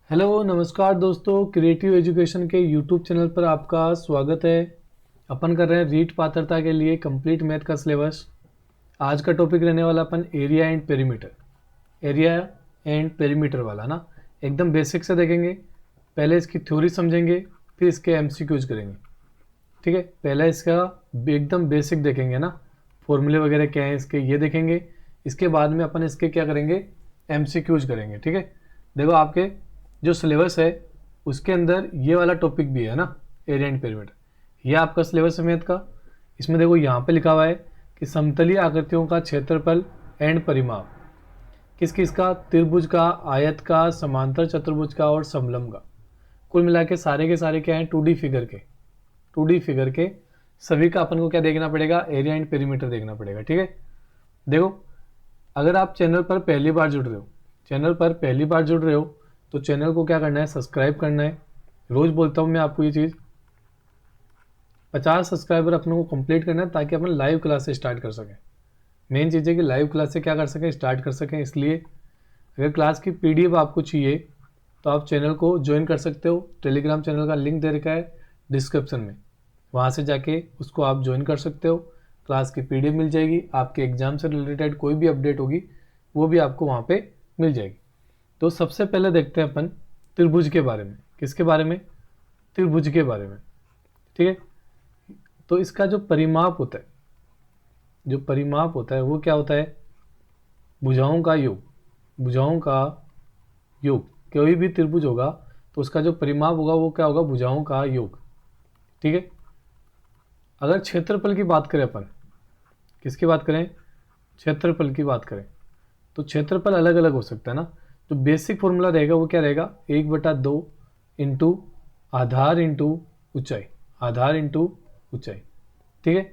Hello नमस्कार दोस्तों, creative education के यूट्यूब चैनल पर आपका स्वागत है। अपन कर रहे हैं रीट पात्रता के लिए कंप्लीट मैथ का सिलेबस। आज का टॉपिक रहने वाला अपन area and perimeter, area and perimeter वाला ना, एकदम बेसिक से देखेंगे। पहले इसकी थ्योरी समझेंगे, फिर इसके एमसीक्यूज करेंगे। ठीक है, पहले इसका एकदम बेसिक देखेंगे ना, फॉर्मूले वगैरह क्या हैं इसके, ये देखेंगे। इसके बाद में अपन इसके क्या करेंगे, एमसीक्यूज करेंगे। ठीक है, देखो आपके जो सिलेबस है उसके अंदर ये वाला टॉपिक भी है ना, एरिया एंड पेरीमीटर। ये आपका सिलेबस है मैथ का। इसमें देखो यहाँ पे लिखा हुआ है कि समतलीय आकृतियों का क्षेत्रफल एंड परिमाप, किस किस का, त्रिभुज का, आयत का, समांतर चतुर्भुज का और समलंब का। कुल मिला के सारे क्या हैं, 2D फिगर के, 2D फिगर के सभी का अपन को क्या देखना पड़ेगा, एरिया एंड पेरीमीटर देखना पड़ेगा। ठीक है, देखो अगर आप चैनल पर पहली बार जुड़ रहे हो, तो चैनल को क्या करना है, सब्सक्राइब करना है। रोज बोलता हूँ मैं आपको ये चीज़, 50 सब्सक्राइबर अपने को कंप्लीट करना है ताकि अपन लाइव क्लास स्टार्ट कर सकें। मेन चीज़ है कि लाइव क्लास से क्या कर सकें, स्टार्ट कर सकें। इसलिए अगर क्लास की पीडीएफ आपको चाहिए तो आप चैनल को ज्वाइन कर सकते हो। टेलीग्राम चैनल का लिंक दे रखा है डिस्क्रिप्शन में, वहाँ से जाके उसको आप ज्वाइन कर सकते हो। क्लास की पीडीएफ मिल जाएगी, आपके एग्जाम से रिलेटेड कोई भी अपडेट होगी वो भी आपको वहाँ पे मिल जाएगी। तो सबसे पहले देखते हैं अपन त्रिभुज के बारे में। किसके बारे में, त्रिभुज के बारे में। ठीक है, तो इसका जो परिमाप होता है, वो क्या होता है, भुजाओं का योग। भुजाओं का योग, कोई भी त्रिभुज होगा तो उसका जो परिमाप होगा वो क्या होगा, भुजाओं का योग। ठीक है, अगर क्षेत्रफल की बात करें अपन, किसकी बात करें, क्षेत्रफल की बात करें, तो क्षेत्रफल अलग अलग हो सकता है ना। जो बेसिक फॉर्मूला रहेगा वो क्या रहेगा, 1/2 इंटू आधार इंटू ऊंचाई, आधार इंटू ऊंचाई। ठीक है,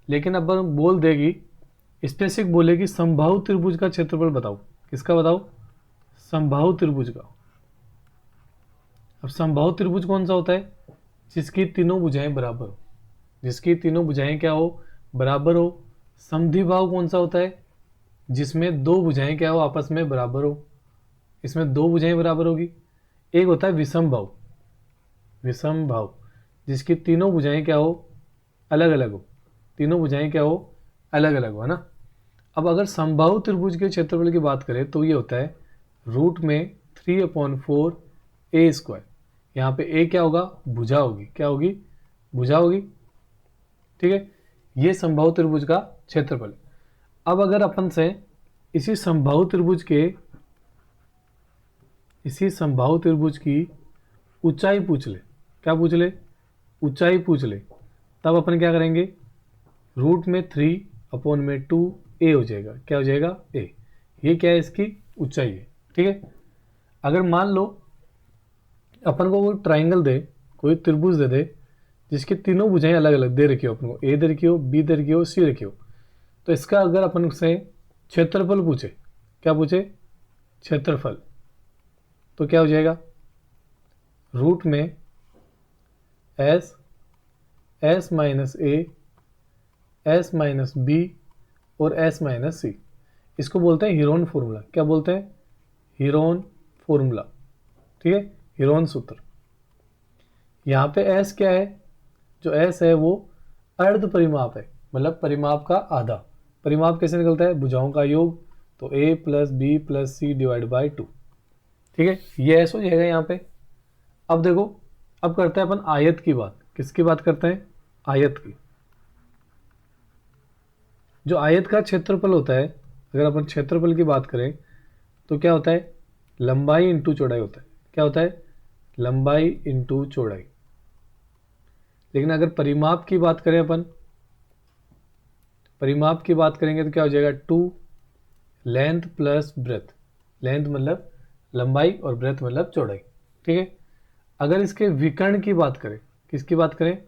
लेकिन अब बोल देगी, स्पेसिफिक बोलेगी समबाहु त्रिभुज का क्षेत्रफल बताओ। किसका बताओ, समबाहु त्रिभुज का। अब समबाहु त्रिभुज कौन सा होता है, जिसकी तीनों भुजाएं बराबर हो, जिसकी तीनों भुजाएं क्या हो, बराबर हो। समद्विबाहु कौन सा होता है, जिसमें दो भुजाएं क्या हो, आपस में बराबर हो। इसमें दो भुजाएं बराबर होगी। एक होता है विषम भाव, विषम भाव जिसकी तीनों भुजाएं क्या हो, अलग अलग हो, तीनों भुजाएं क्या हो, अलग अलग हो, है ना। अब अगर समबाहु त्रिभुज के क्षेत्रफल की बात करें तो ये होता है रूट में 3/4 ए स्क्वायर। यहाँ पे ए क्या होगा, भुजा होगी, क्या होगी, भुजा होगी। ठीक है, ये समबाहु त्रिभुज का क्षेत्रफल। अब अगर अपन से इसी समबाहु त्रिभुज के, इसी समबाहु त्रिभुज की ऊंचाई पूछ ले, क्या पूछ ले, ऊंचाई पूछ ले, तब अपन क्या करेंगे, रूट में 3/2 ए हो जाएगा, क्या हो जाएगा, ए। ये क्या है, इसकी ऊंचाई है। ठीक है, अगर मान लो अपन को कोई ट्राइंगल दे, कोई त्रिभुज दे दे जिसकी तीनों भुजाएं अलग अलग दे रखी हो, अपन को ए दे रखी हो, बी दे रखी हो, सी रखी हो, तो इसका अगर अपन से क्षेत्रफल पूछे, क्या पूछे, क्षेत्रफल, तो क्या हो जाएगा, रूट में एस, एस माइनस ए, एस माइनस बी और एस माइनस सी। इसको बोलते हैं हीरोन फॉर्मूला। क्या बोलते हैं, हीरोन फॉर्मूला। ठीक है, हीरोन सूत्र। यहाँ पे एस क्या है, जो एस है वो अर्ध परिमाप है, मतलब परिमाप का आधा। परिमाप कैसे निकलता है, भुजाओं का योग, तो a plus B plus C divide by 2। ठीक है, ये एस हो जाएगा यहाँ पे। अब देखो, अब करते हैं अपन आयत की बात। किसकी बात करते हैं, आयत की। जो आयत का क्षेत्रफल होता है, अगर अपन क्षेत्रफल की बात करें तो क्या होता है, लंबाई इंटू चौड़ाई होता है। क्या होता है, लंबाई इंटू चौड़ाई। लेकिन अगर परिमाप की बात करें अपन, परिमाप की बात करेंगे तो क्या हो जाएगा, 2 लेंथ प्लस ब्रेथ। लेंथ मतलब लंबाई और ब्रेथ मतलब चौड़ाई। ठीक है, अगर इसके विकर्ण की बात करें, किसकी बात करें,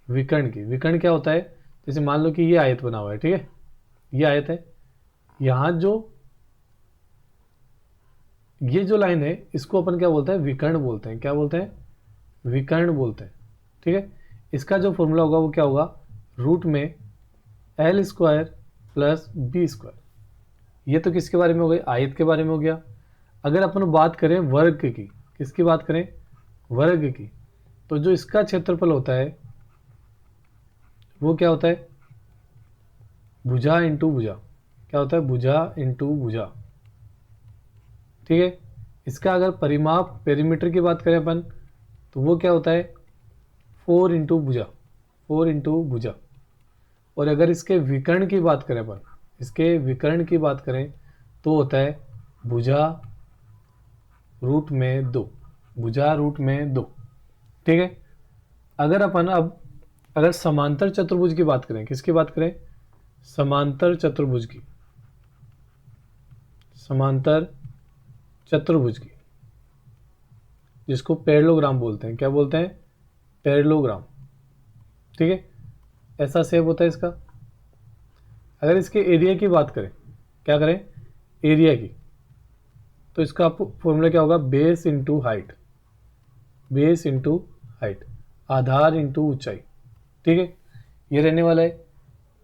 विकर्ण की। विकर्ण क्या होता है, जैसे मान लो कि ये आयत बना हुआ है, ठीक है, ये आयत है, यहाँ ये जो लाइन है इसको अपन क्या बोलते हैं, विकर्ण बोलते हैं। क्या बोलते हैं, विकर्ण बोलते हैं। ठीक है, इसका जो फॉर्मूला होगा वो क्या होगा, रूट में L square plus B square. ये तो किसके बारे में हो गई, आयत के बारे में हो गया। अगर अपन बात करें वर्ग की, किसकी बात करें, वर्ग की, तो जो इसका क्षेत्रफल होता है वो क्या होता है, भुजा इंटू भुजा, क्या होता है, भुजा इंटू भुजा। ठीक है, इसका अगर परिमाप पेरीमीटर की बात करें अपन तो वो क्या होता है, 4 इंटू भुजा, 4 इंटू भुजा। और अगर इसके विकर्ण की बात करें अपन, इसके विकर्ण की बात करें तो होता है भुजा रूट में 2, भुजा रूट में 2। ठीक है, अगर अपन अब अगर समांतर चतुर्भुज की बात करें, किसकी बात करें, समांतर चतुर्भुज की, समांतर चतुर्भुज की, जिसको पैरेललोग्राम बोलते हैं, क्या बोलते हैं, पैरेललोग्राम। ठीक है, ऐसा शेप होता है इसका। अगर इसके एरिया की बात करें, क्या करें, एरिया की, तो इसका फॉर्मूला क्या होगा, base into height, base into height, आधार इंटू ऊंचाई। ठीक है, ये रहने वाला है।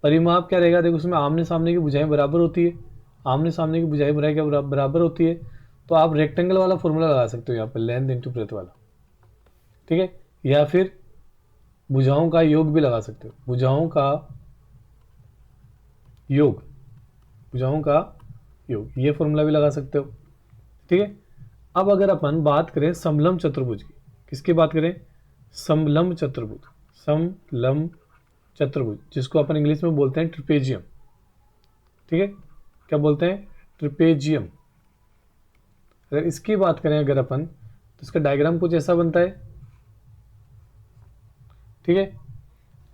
परिमाप क्या रहेगा, देखो उसमें आमने सामने की भुजाएं बराबर होती है, आमने सामने की भुजाएं बराबर होती है, तो आप रेक्टेंगल वाला फॉर्मूला लगा सकते हो यहाँ पर, लेंथ इंटू ब्रेथ वाला। ठीक है, या फिर भुजाओं का योग भी लगा सकते हो, भुजाओं का योग, भुजाओं का योग, ये फॉर्मूला भी लगा सकते हो। ठीक है, अब अगर अपन बात करें समलंब चतुर्भुज की, किसकी बात करें, समलंब चतुर्भुज, समलंब चतुर्भुज, जिसको अपन इंग्लिश में बोलते हैं ट्रिपेजियम। ठीक है, क्या बोलते हैं, ट्रिपेजियम। अगर इसकी बात करें अगर अपन, तो इसका डायग्राम कुछ ऐसा बनता है। ठीक है,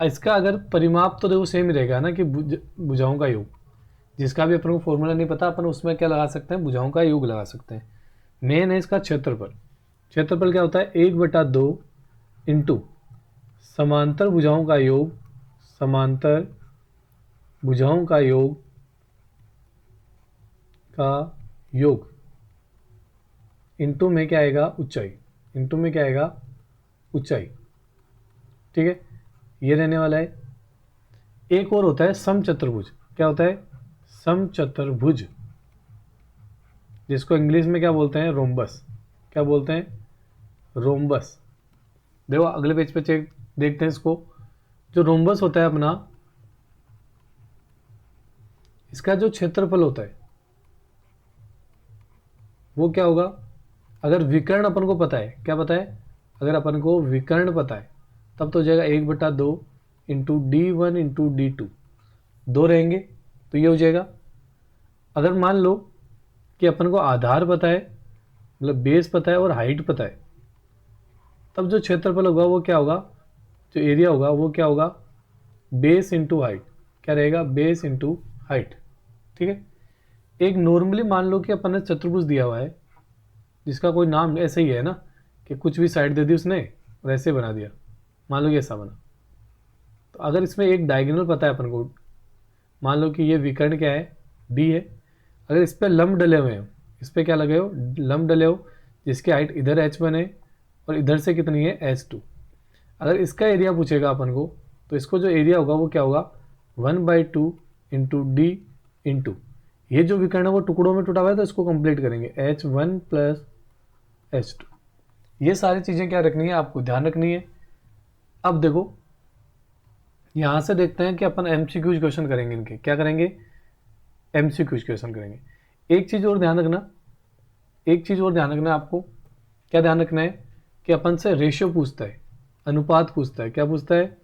इसका अगर परिमाप तो देखो सेम ही रहेगा ना, कि भुजाओं का योग, जिसका भी अपन को फॉर्मूला नहीं पता, अपन उसमें क्या लगा सकते हैं, भुजाओं का योग लगा सकते हैं। मेन है इसका क्षेत्रफल। क्षेत्रफल क्या होता है, 1/2 इंटू समांतर भुजाओं का योग, समांतर भुजाओं का योग इंटू में क्या आएगा, ऊंचाई, इंटू में क्या आएगा, ऊंचाई। ठीक है, ये रहने वाला है। एक और होता है समचतुर्भुज, क्या होता है, समचतुर्भुज, जिसको इंग्लिश में क्या बोलते हैं, रोम्बस, क्या बोलते हैं, रोम्बस। देखो अगले पेज पे चेक देखते हैं इसको। जो रोम्बस होता है अपना, इसका जो क्षेत्रफल होता है वो क्या होगा, अगर विकर्ण अपन को पता है, क्या पता है, अगर अपन को विकर्ण पता है तब तो हो जाएगा 1/2 इंटू D1 इंटू D2, 2 रहेंगे तो ये हो जाएगा। अगर मान लो कि अपन को आधार पता है, मतलब बेस पता है और हाइट पता है, तब जो क्षेत्रफल होगा वो क्या होगा, जो एरिया होगा वो क्या होगा, बेस इंटू हाइट, क्या रहेगा, बेस इंटू हाइट। ठीक है, एक नॉर्मली मान लो कि अपन ने चतुर्भुज दिया हुआ है, जिसका कोई नाम ऐसे ही है ना, कि कुछ भी साइड दे दी उसने और ऐसे बना दिया, मान लो कि ऐसा बना। तो अगर इसमें एक डायगोनल पता है अपन को, मान लो कि ये विकर्ण क्या है, डी है, अगर इस पर लंब डले हुए हैं, इस पर क्या लगे हो, लंब डले हो, जिसकी हाइट इधर h1 है और इधर से कितनी है, h2। अगर इसका एरिया पूछेगा अपन को, तो इसको जो एरिया होगा वो क्या होगा, 1/2 इंटू डी इंटू, ये जो विकर्ण है वो टुकड़ों में टूटा हुआ है तो इसको कंप्लीट करेंगे, h1 प्लस h2। ये सारी चीज़ें क्या रखनी है, आपको ध्यान रखनी है। अब देखो यहाँ से देखते हैं कि अपन MCQ क्वेश्चन करेंगे, इनके क्या करेंगे, MCQ क्वेश्चन करेंगे। एक चीज़ और ध्यान रखना, एक चीज़ और ध्यान रखना है आपको, क्या ध्यान रखना है कि अपन से रेशियो पूछता है, अनुपात पूछता है, क्या पूछता है,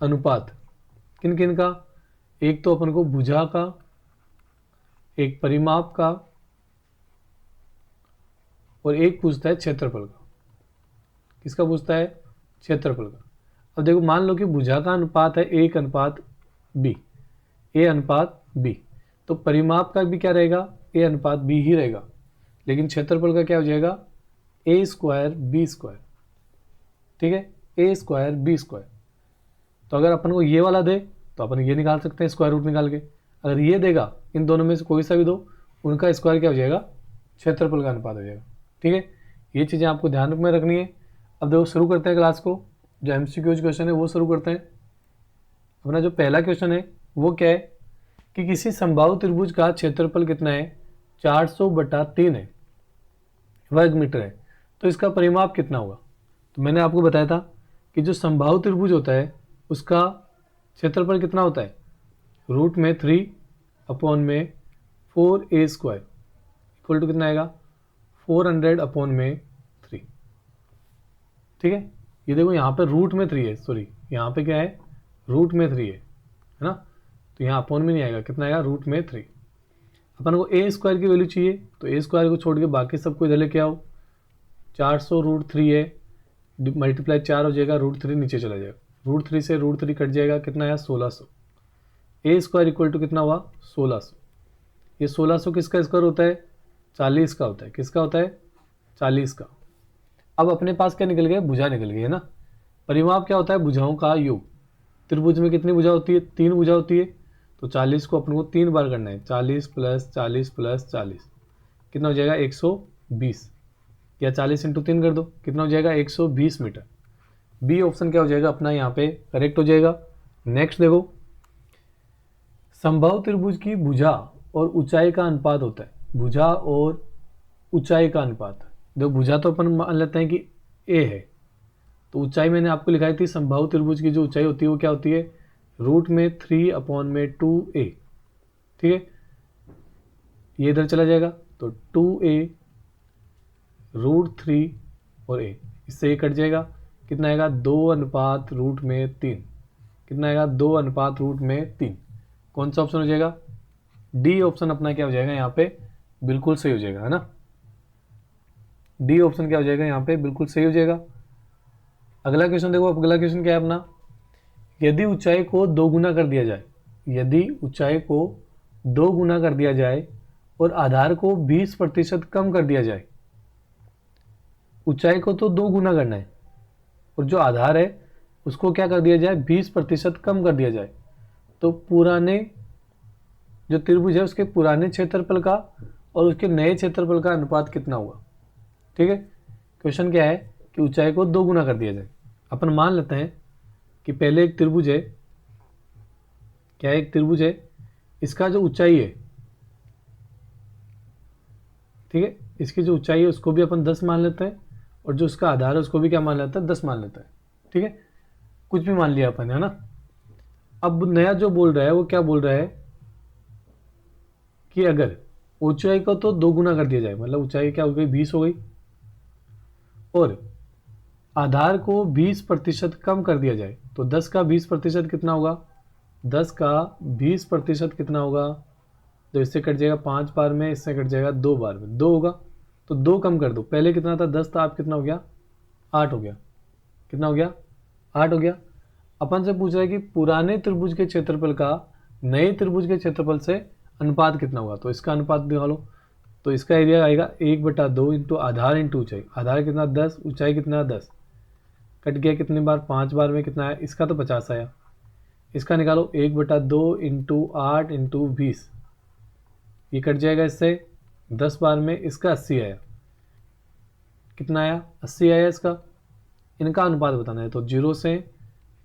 अनुपात, किन किन का, एक तो अपन को भुजा का, एक परिमाप का, और एक पूछता है क्षेत्रफल का। किसका पूछता है, क्षेत्रफल का। अब देखो मान लो कि भुजा का अनुपात है 1:b, A/b, तो परिमाप का भी क्या रहेगा, A/b ही रहेगा, लेकिन क्षेत्रफल का क्या हो जाएगा, A²B²। ठीक है, A²B²। तो अगर अपन को ये वाला दे तो अपन ये निकाल सकते हैं स्क्वायर रूट निकाल के, अगर ये देगा इन दोनों में से कोई सा भी दो, उनका स्क्वायर क्या हो जाएगा, क्षेत्रफल का अनुपात हो जाएगा। ठीक है, ये चीज़ें आपको ध्यान में रखनी है। अब देखो शुरू करते हैं क्लास को, जो MCQ क्वेश्चन है वो शुरू करते हैं। अपना जो पहला क्वेश्चन है वो क्या है कि किसी समबाहु त्रिभुज का क्षेत्रफल कितना है, 400/3 है, वर्ग मीटर है। तो इसका परिमाप कितना होगा? तो मैंने आपको बताया था कि जो समबाहु त्रिभुज होता है उसका क्षेत्रफल कितना होता है, रूट में 3 अपॉन में 4a² इक्वल टू कितना आएगा, 400 अपॉन में 3। ठीक है, ये देखो यहाँ पे रूट में 3 है, सॉरी यहाँ पे क्या है, रूट में 3 है ना, तो यहाँ अपॉन में नहीं आएगा, कितना आएगा, रूट में 3। अपन को a² की वैल्यू चाहिए, तो a² को छोड़ के बाकी सबको इधर लेके आओ। 400 रूट 3 है, मल्टीप्लाई 4 हो जाएगा, रूट 3 नीचे चला जाएगा, रूट 3 से रूट 3 कट जाएगा, कितना आया, 1600। a² इक्वल टू कितना हुआ, 1600। ये 1600 किसका स्क्वायर होता है, 40 का होता है। किसका होता है, 40 का। अब अपने पास क्या निकल गया, भुजा निकल गई है ना। परिमाप क्या होता है, भुजाओं का योग। त्रिभुज में कितनी भुजा होती है, 3 भुजा होती है, तो 40 को अपन को 3 बार करना है, 40 प्लस 40 प्लस 40 कितना हो जाएगा, 120, या 40 इंटू 3 कर दो, कितना हो जाएगा, 120 मीटर। बी ऑप्शन क्या हो जाएगा अपना यहाँ पे करेक्ट हो जाएगा। नेक्स्ट देखो, समबाहु त्रिभुज की भुजा और ऊंचाई का अनुपात होता है, भुजा और ऊंचाई का अनुपात। देखो भुजा तो अपन मान लेते हैं कि a है, तो ऊंचाई मैंने आपको लिखाई थी, समबाहु त्रिभुज की जो ऊंचाई होती है वो क्या होती है, रूट में 3 अपॉन में 2a। ठीक है, ये इधर चला जाएगा, तो 2a रूट 3 और a, इससे ये कट जाएगा, कितना आएगा, 2:√3। कितना आएगा, 2:√3। कौन सा ऑप्शन हो जाएगा, डी ऑप्शन अपना क्या हो जाएगा यहाँ पे, बिल्कुल सही हो जाएगा, है ना। डी ऑप्शन क्या हो जाएगा यहाँ पे, बिल्कुल सही हो जाएगा। अगला क्वेश्चन देखो, अगला क्वेश्चन क्या है अपना, यदि ऊंचाई को 2 गुना कर दिया जाए, यदि ऊंचाई को 2 गुना कर दिया जाए और आधार को 20% कम कर दिया जाए। ऊंचाई को तो 2 गुना करना है और जो आधार है उसको क्या कर दिया जाए, 20% कम कर दिया जाए, तो पुराने जो त्रिभुज है उसके पुराने क्षेत्रफल का और उसके नए क्षेत्रफल का अनुपात कितना हुआ। ठीक है, क्वेश्चन क्या है कि ऊंचाई को 2 गुना कर दिया जाए। अपन मान लेते हैं कि पहले एक त्रिभुज है, क्या है, एक त्रिभुज है, इसका जो ऊंचाई है, ठीक है, इसकी जो ऊंचाई है उसको भी अपन 10 मान लेते हैं और जो उसका आधार है उसको भी क्या मान लेते हैं, 10 मान लेता है। ठीक है, कुछ भी मान लिया अपन, है ना। अब नया जो बोल रहा है वो क्या बोल रहा है कि अगर ऊंचाई को तो 2 गुना कर दिया जाए, मतलब ऊंचाई क्या हो गई, 20 हो गई, और आधार को 20% कम कर दिया जाए, तो 10 का 20% कितना होगा, 10 का 20% कितना होगा, तो इससे कट जाएगा 5 बार में, इससे कट जाएगा 2 बार में, 2 होगा, तो 2 कम कर दो, पहले कितना था 10 था, आप कितना हो गया, 8 हो गया, कितना हो गया, 8 हो गया। अपन से पूछ रहा है कि पुराने त्रिभुज के क्षेत्रफल का नए त्रिभुज के क्षेत्रफल से अनुपात कितना होगा, तो इसका अनुपात निकालो। तो इसका एरिया आएगा 1/2 इंटू आधार इंटू ऊंचाई। आधार कितना 10, ऊंचाई कितना 10, कट गया कितने बार, 5 बार में, कितना आया, इसका तो 50 आया। इसका निकालो 1/2 इंटू 8 इंटू 20, ये कट जाएगा इससे 10 बार में, इसका 80 आया। कितना आया, 80 आया इसका। इनका अनुपात बताना है, तो 0 से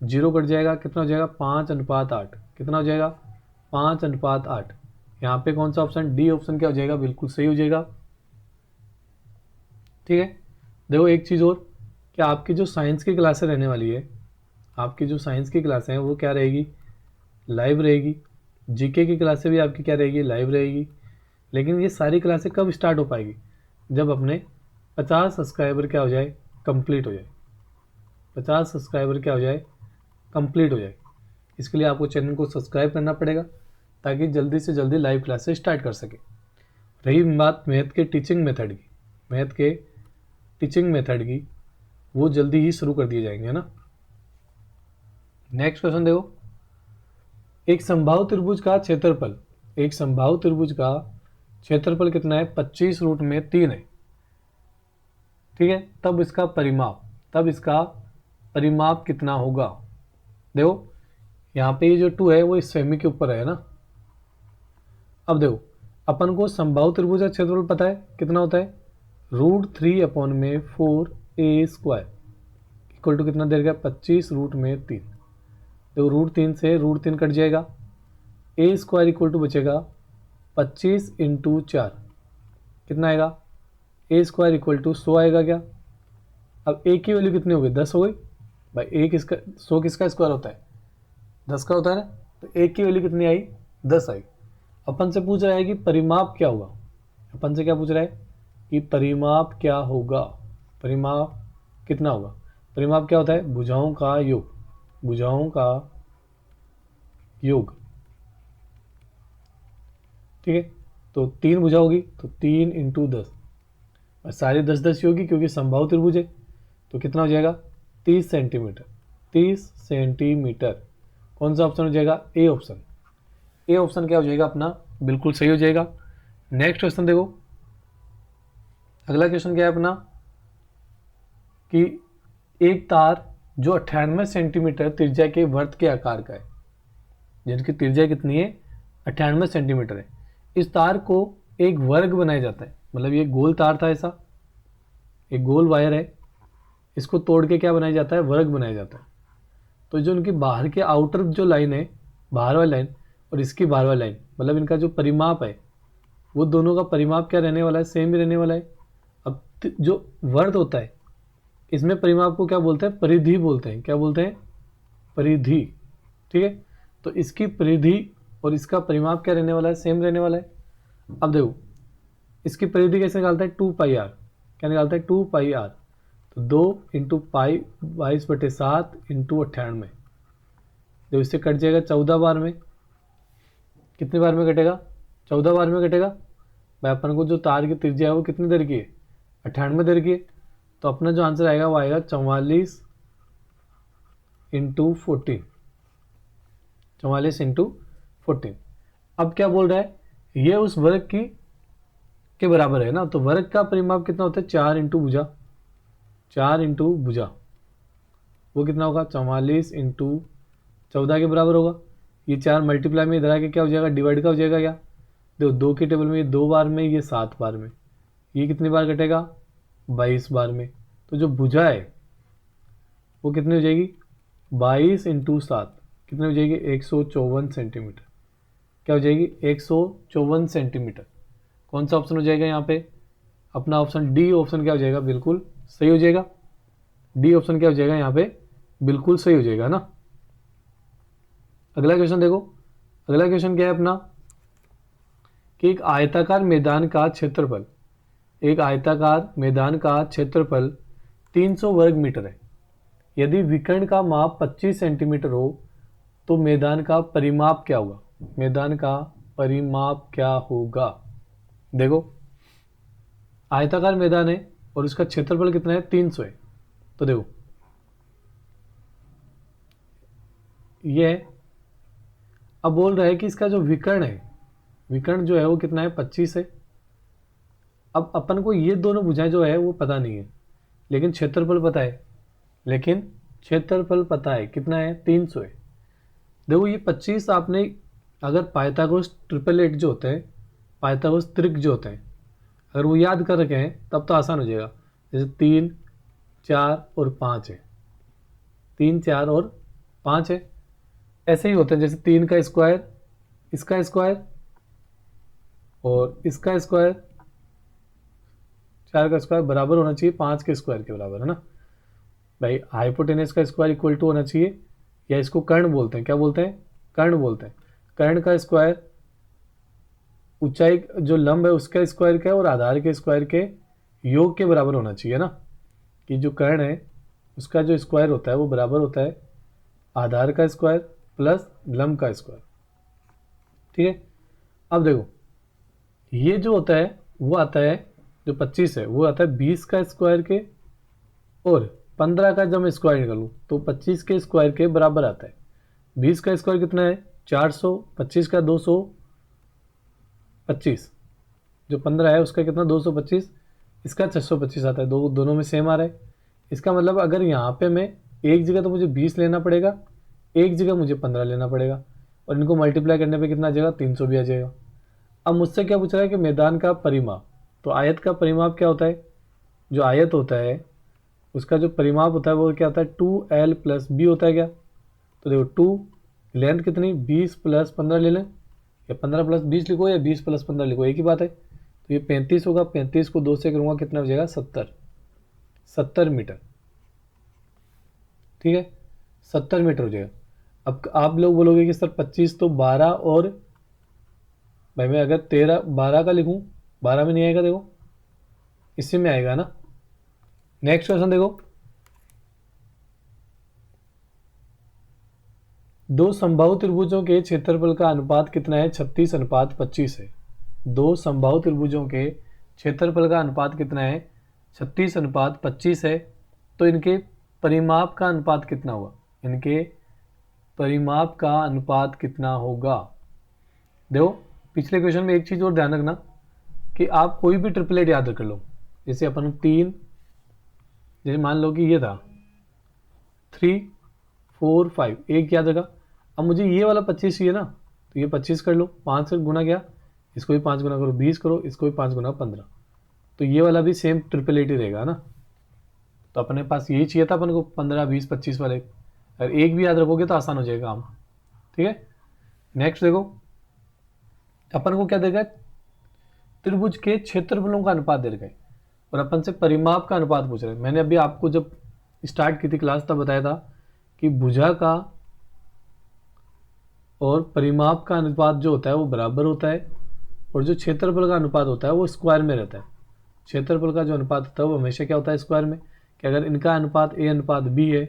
0 कट जाएगा, कितना हो जाएगा, 5:8। कितना हो जाएगा, 5:8। यहाँ पे कौन सा ऑप्शन, डी ऑप्शन क्या हो जाएगा, बिल्कुल सही हो जाएगा। ठीक है, देखो एक चीज़ और, कि आपकी जो साइंस की क्लासें रहने वाली है, आपकी जो साइंस की क्लासें हैं वो क्या रहेगी, लाइव रहेगी। जीके की क्लासें भी आपकी क्या रहेगी, लाइव रहेगी। लेकिन ये सारी क्लासें कब स्टार्ट हो पाएगी, जब अपने 50 सब्सक्राइबर क्या हो जाए, कंप्लीट हो जाए। 50 सब्सक्राइबर क्या हो जाए, कंप्लीट हो जाए। इसके लिए आपको चैनल को सब्सक्राइब करना पड़ेगा ताकि जल्दी से जल्दी लाइव क्लासेस स्टार्ट कर सके। रही बात मैथ के टीचिंग मेथड की, मैथ के टीचिंग मेथड की, वो जल्दी ही शुरू कर दिए जाएंगे, है ना। नेक्स्ट क्वेश्चन देखो, एक समबाहु त्रिभुज का क्षेत्रफल, एक समबाहु त्रिभुज का क्षेत्रफल कितना है, 25√3 है। ठीक है, तब इसका परिमाप कितना होगा। देखो यहाँ पे ये जो 2 है वो इस सेमी के ऊपर है ना। अब देखो अपन को समबाहु त्रिभुज का क्षेत्रफल पता है कितना होता है, √3 अपॉन में 4a² इक्वल टू कितना दे देगा, 25√3। देखो √3 से √3 कट जाएगा, a² इक्वल टू बचेगा 25 इंटू 4, कितना आएगा, a² इक्वल टू 100 आएगा क्या, अब ए की वैल्यू कितनी हो गई, 10 हो गई भाई। एक इसका 100 किसका स्क्वायर होता है, 10 का होता है ना। तो एक की वैल्यू कितनी आई, 10 आई। अपन से पूछ रहा है कि परिमाप क्या होगा, अपन से क्या पूछ रहा है कि परिमाप क्या होगा, परिमाप कितना होगा। परिमाप क्या होता है, भुजाओं का योग, भुजाओं का योग, ठीक है। तो 3 भुजा होगी तो 3 इंटू 10, और सारी 10 ही होगी क्योंकि समबाहु त्रिभुज है। तो कितना हो जाएगा, 30 सेंटीमीटर, 30 सेंटीमीटर। कौन सा ऑप्शन हो जाएगा, ए ऑप्शन। ए ऑप्शन क्या हो जाएगा अपना, बिल्कुल सही हो जाएगा। नेक्स्ट क्वेश्चन देखो, अगला क्वेश्चन क्या है अपना कि एक तार जो 98 सेंटीमीटर त्रिज्या के वर्त के आकार का है, जिनकी त्रिज्या कितनी है, 98 सेंटीमीटर है। इस तार को एक वर्ग बनाया जाता है, मतलब ये गोल तार था ऐसा, एक गोल वायर है, इसको तोड़ के क्या बनाया जाता है, वर्ग बनाया जाता है। तो जो उनकी बाहर के आउटर जो लाइन है, बाहर वाली लाइन और इसकी बाहर वाली लाइन, मतलब इनका जो परिमाप है वो दोनों का परिमाप क्या रहने वाला है, सेम ही रहने वाला है। अब जो वर्ग होता है इसमें परिमाप को क्या बोलते हैं, परिधि बोलते हैं। क्या बोलते हैं, परिधि, ठीक है। तो इसकी परिधि और इसका परिमाप क्या रहने वाला है, सेम रहने वाला है। अब देखो इसकी परिधि कैसे निकालता है, 2πr, क्या निकालता है, 2πr। तो 2 इंटू पाई 22/7 इंटू 98, जब इससे कट जाएगा 14 बार में, कितनी बार में कटेगा, 14 बार में कटेगा भाई। अपन को जो तार की त्रिज्या है वो कितनी देर की है, 98 देर की है। तो अपना जो आंसर आएगा वो आएगा 44 इंटू 14, 44 इंटू 14। अब क्या बोल रहा है, ये उस वर्ग के बराबर है ना। तो वर्ग का परिमाप कितना होता है, 4 इंटू भुजा, 4 इंटू भुजा, वो कितना होगा, 44 इंटू 14 के बराबर होगा। ये 4 मल्टीप्लाई में इधर आके क्या हो जाएगा, डिवाइड का हो जाएगा। क्या देखो, 2 के टेबल में ये 2 बार में, ये 7 बार में, ये कितनी बार कटेगा, 22 बार में। तो जो भुजा है वो कितनी हो जाएगी, 22 इंटू 7 कितनी हो जाएगी, 154 सेंटीमीटर। क्या हो जाएगी, 154 सेंटीमीटर। कौन सा ऑप्शन हो जाएगा यहाँ पे, अपना ऑप्शन डी ऑप्शन क्या हो जाएगा, बिल्कुल सही हो जाएगा। डी ऑप्शन क्या हो जाएगा यहाँ पे, बिल्कुल सही हो जाएगा ना। अगला क्वेश्चन देखो, अगला क्वेश्चन क्या है अपना कि एक आयताकार मैदान का क्षेत्रफल, एक आयताकार मैदान का क्षेत्रफल 300 वर्ग मीटर है। यदि विकर्ण का माप 25 सेंटीमीटर हो तो मैदान का परिमाप क्या होगा, मैदान का परिमाप क्या होगा। देखो आयताकार मैदान है और उसका क्षेत्रफल कितना है, 300 है। तो देखो ये है। अब बोल रहा है कि इसका जो विकर्ण है, विकर्ण जो है वो कितना है, 25 है। अब अपन को ये दोनों भुजाएं जो है वो पता नहीं है, लेकिन क्षेत्रफल पता है, लेकिन क्षेत्रफल पता है कितना है, 300 है। देखो ये 25 आपने, अगर पाइथागोरस ट्रिपल एट जो होते हैं, पाइथागोरस त्रिक जो होते हैं, अगर वो याद कर रखे हैं तब तो आसान हो जाएगा। जैसे 3, 4 और 5 है, 3, 4 और 5 है, ऐसे ही होते हैं। जैसे 3 का स्क्वायर, इसका स्क्वायर और इसका स्क्वायर, 4 का स्क्वायर बराबर होना चाहिए 5 के स्क्वायर के बराबर, है ना भाई। हाइपोटेनस का स्क्वायर इक्वल टू होना चाहिए, या इसको कर्ण बोलते हैं, क्या बोलते हैं, कर्ण बोलते हैं। कर्ण का स्क्वायर ऊंचाई जो लंब है उसका स्क्वायर क्या है, और आधार के स्क्वायर के योग के बराबर होना चाहिए ना। कि जो कर्ण है उसका जो स्क्वायर होता है वो बराबर होता है आधार का स्क्वायर प्लस लंब का स्क्वायर, ठीक है। अब देखो ये जो होता है वो आता है, जो 25 है वो आता है 20 का स्क्वायर के, और 15 का जब मैं स्क्वायर निकालूँ तो 25 के स्क्वायर के बराबर आता है। 20 का स्क्वायर कितना है, 400, 25 का 225, जो 15 है उसका कितना 225, इसका 625 आता है। दोनों में सेम आ रहा है। इसका मतलब अगर यहाँ पे मैं एक जगह तो मुझे 20 लेना पड़ेगा, एक जगह मुझे 15 लेना पड़ेगा, और इनको मल्टीप्लाई करने पे कितना आ जाएगा, 300 भी आ जाएगा। अब मुझसे क्या पूछ रहा है कि मैदान का परिमाप, तो आयत का परिमाप क्या होता है, जो आयत होता है उसका जो परिमाप होता है वो क्या होता है, 2l + b होता है क्या। तो देखो 2 लेंथ कितनी, 20 + 15 ले लें, या 15 + 20 लिखो या 20 + 15 लिखो, एक ही बात है। तो ये 35 होगा, 35 को 2 से करूँगा कितना हो जाएगा, 70 मीटर। ठीक है, 70 मीटर हो जाएगा। अब आप लोग बोलोगे कि सर 25 तो 12 और भाई मैं अगर 13 12 का लिखूं 12 में नहीं आएगा, देखो इसी में आएगा ना। नेक्स्ट क्वेश्चन देखो, दो समबाहु त्रिभुजों के क्षेत्रफल का अनुपात कितना है? 36:25 है। दो समबाहु त्रिभुजों के क्षेत्रफल का अनुपात कितना है? 36:25 है। तो इनके परिमाप का अनुपात कितना होगा? इनके परिमाप का अनुपात कितना होगा? देखो पिछले क्वेश्चन में एक चीज और ध्यान रखना कि आप कोई भी ट्रिपलेट याद कर लो। जैसे अपन 3, जैसे मान लो कि ये था 3 4 5, एक याद रखा। अब मुझे ये वाला 25 चाहिए ना, तो ये 25 कर लो, 5 से गुना किया, इसको भी 5 गुना करो 20 करो, इसको भी 5 गुना 15, तो ये वाला भी सेम ट्रिपलेट ही रहेगा ना। तो अपने पास यही चाहिए था अपन को 15 20 25 वाले। अगर एक भी याद रखोगे तो आसान हो जाएगा काम। ठीक है, नेक्स्ट देखो, अपन को क्या देगा? त्रिभुज के क्षेत्रफलों का अनुपात दे रखा है और अपन से परिमाप का अनुपात पूछ रहे हैं। मैंने अभी आपको जब स्टार्ट की थी क्लास तब बताया था कि भुजा का और परिमाप का अनुपात जो होता है वो बराबर होता है, और जो क्षेत्रफल का अनुपात होता है वो स्क्वायर में रहता है। क्षेत्रफल का जो अनुपात होता है वो हमेशा क्या होता है? स्क्वायर में। कि अगर इनका अनुपात a अनुपात b है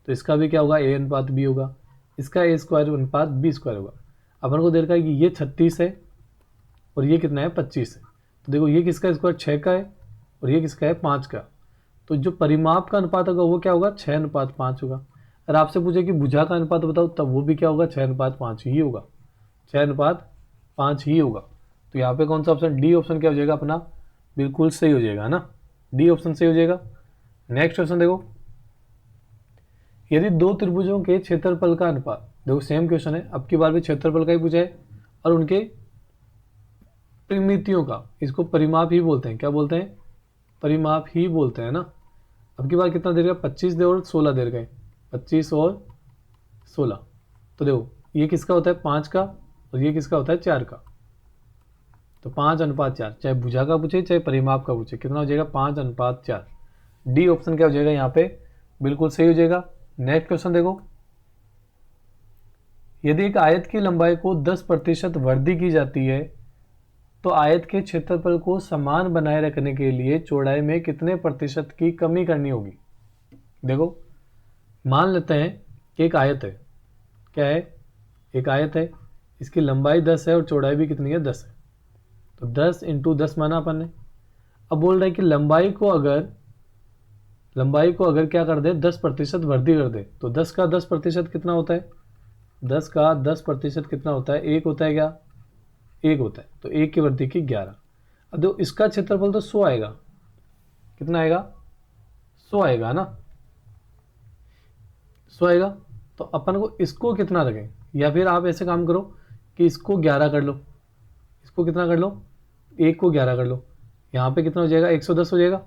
तो इसका भी क्या होगा? a अनुपात b होगा, इसका a स्क्वायर अनुपात b स्क्वायर होगा। अपन को दे रखा है कि ये 36 है और ये कितना है? 25 है। तो देखो ये किसका स्क्वायर? 6 का है, और ये किसका है? 5 का। तो जो परिमाप का अनुपात होगा वो क्या होगा? 6:5 होगा। अगर आपसे पूछे कि भुजा का अनुपात बताओ, तब वो भी क्या होगा? 6:5 ही होगा, 6:5 ही होगा। तो यहाँ पे कौन सा ऑप्शन? डी ऑप्शन क्या हो जाएगा अपना? बिल्कुल सही हो जाएगा ना, डी ऑप्शन सही हो जाएगा। नेक्स्ट क्वेश्चन देखो, यदि दो त्रिभुजों के क्षेत्रफल का अनुपात, देखो सेम क्वेश्चन है, अब की बार भी क्षेत्रफल का ही पूछा है और उनके परिमितियों का, इसको परिमाप ही बोलते हैं। क्या बोलते हैं? परिमाप ही बोलते हैं ना। अब की बार कितना दे रखा है? 25 दे और 16 दे रखा है, 25 और 16। तो देखो ये किसका होता है? 5 का, और ये किसका होता है? 4 का। तो 5:4, चाहे भुजा का पूछे चाहे परिमाप का पूछे, कितना हो जाएगा? 5:4। डी ऑप्शन क्या हो जाएगा यहाँ पे? बिल्कुल सही हो जाएगा। नेक्स्ट क्वेश्चन देखो, यदि एक आयत की लंबाई को 10% वृद्धि की जाती है तो आयत के क्षेत्रफल को समान बनाए रखने के लिए चौड़ाई में कितने प्रतिशत की कमी करनी होगी? देखो मान लेते हैं कि एक आयत है, क्या है? एक आयत है, इसकी लंबाई 10 है और चौड़ाई भी कितनी है? 10 है। तो 10 × 10 माना अपन ने। अब बोल रहा है कि लंबाई को अगर क्या कर दे? 10% वृद्धि कर दे, तो 10 का 10% कितना होता है? 10 का 10% कितना होता है? 1 होता है क्या? 1 होता है। तो 1 की वृद्धि की 11। अब देखो इसका क्षेत्रफल तो 100 आएगा, कितना आएगा? 100 आएगा ना, 100 आएगा। तो अपन को इसको कितना रखें? या फिर आप ऐसे काम करो कि इसको 11 कर लो, इसको कितना कर लो? 1 को 11 कर लो। यहाँ पे कितना हो जाएगा? 110 हो जाएगा,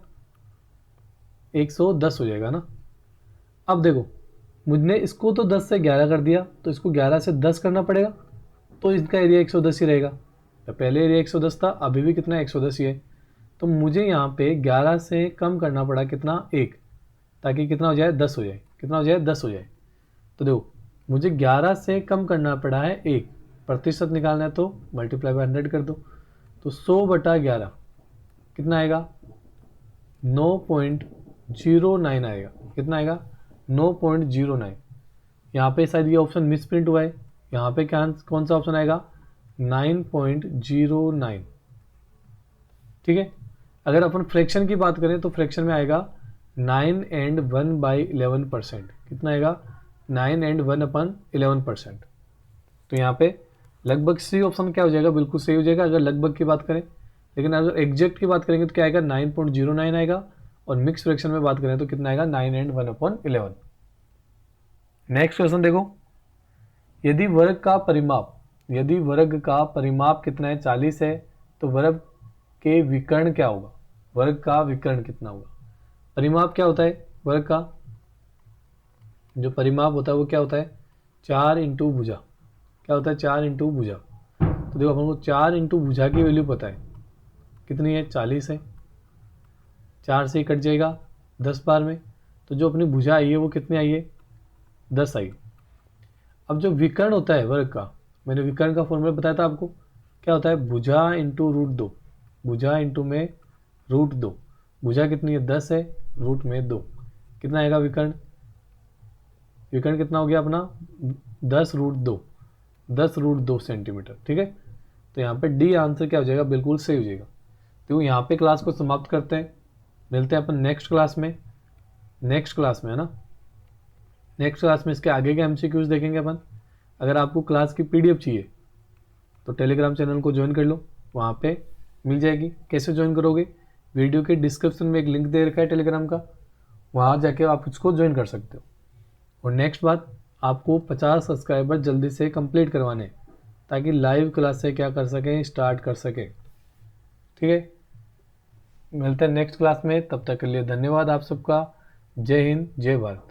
110 हो जाएगा ना। अब देखो मुझने इसको तो 10 से 11 कर दिया, तो इसको 11 से 10 करना पड़ेगा, तो इसका एरिया 110 ही रहेगा। तो पहले एरिया 110 था, अभी भी कितना? 110 ही है। तो मुझे यहाँ पे 11 से कम करना पड़ा, कितना? 1, ताकि कितना हो जाए? 10 हो जाए। कितना हो जाए? 10 हो जाए। तो देखो मुझे 11 से कम करना पड़ा है 1, प्रतिशत निकालना है तो मल्टीप्लाई बाय 100 कर दो। तो 100/11 कितना आएगा? 9.09 आएगा। कितना आएगा? 9.09। यहाँ पे शायद ये ऑप्शन मिसप्रिंट हुआ है, यहाँ पे क्या कौन सा ऑप्शन आएगा? 9.09। ठीक है, अगर अपन फ्रैक्शन की बात करें तो फ्रैक्शन में आएगा 9 and 1/11%। कितना आएगा? 9 and 1/11%। तो यहाँ पे लगभग सी ऑप्शन क्या हो जाएगा? बिल्कुल सही हो जाएगा अगर लगभग की बात करें। लेकिन अगर एग्जैक्ट की बात करेंगे तो क्या आएगा? 9.09 आएगा, और मिक्स फ्रैक्शन में बात करें तो कितना आएगा? 9 and 1/11। नेक्स्ट क्वेश्चन देखो, यदि वर्ग का परिमाप कितना है? 40 है, तो वर्ग के विकर्ण क्या होगा? वर्ग का विकर्ण कितना होगा? परिमाप क्या होता है? वर्ग का जो परिमाप होता है वो क्या होता है? 4 × भुजा। क्या होता है? 4 × भुजा। तो देखो अपन को 4 × भुजा की वैल्यू पता है, कितनी है? 40 है। 4 से ही कट जाएगा 10 बार में, तो जो अपनी भुजा आई है वो कितनी आई है? 10 आई। अब जो विकर्ण होता है वर्ग का, मैंने विकर्ण का फॉर्मूला बताया था आपको, क्या होता है, भुजा इंटू रूट 2, भुजा इंटू में रूट 2, भुजा कितनी है 10 है, रूट में 2, कितना आएगा विकर्ण, विकर्ण कितना हो गया अपना 10 रूट 2, 10 रूट 2 सेंटीमीटर, ठीक है। तो यहाँ पे डी आंसर क्या हो जाएगा, बिल्कुल सही हो जाएगा। तो यहाँ पे क्लास को समाप्त करते हैं, मिलते हैं अपन नेक्स्ट क्लास में, नेक्स्ट क्लास में है ना, नेक्स्ट क्लास में इसके आगे के एमसीक्यूज देखेंगे अपन। अगर आपको क्लास की पीडीएफ चाहिए तो टेलीग्राम चैनल को ज्वाइन कर लो, वहाँ पे मिल जाएगी। कैसे ज्वाइन करोगे, वीडियो के डिस्क्रिप्शन में एक लिंक दे रखा है टेलीग्राम का, वहाँ जाके आप उसको ज्वाइन कर सकते हो। और नेक्स्ट बात, आपको 50 सब्सक्राइबर जल्दी से कंप्लीट करवाने हैं, ताकि लाइव क्लास से क्या कर सकें, स्टार्ट कर सकें, ठीक है। मिलते हैं नेक्स्ट क्लास में, तब तक के लिए धन्यवाद आप सबका। जय हिंद, जय भारत।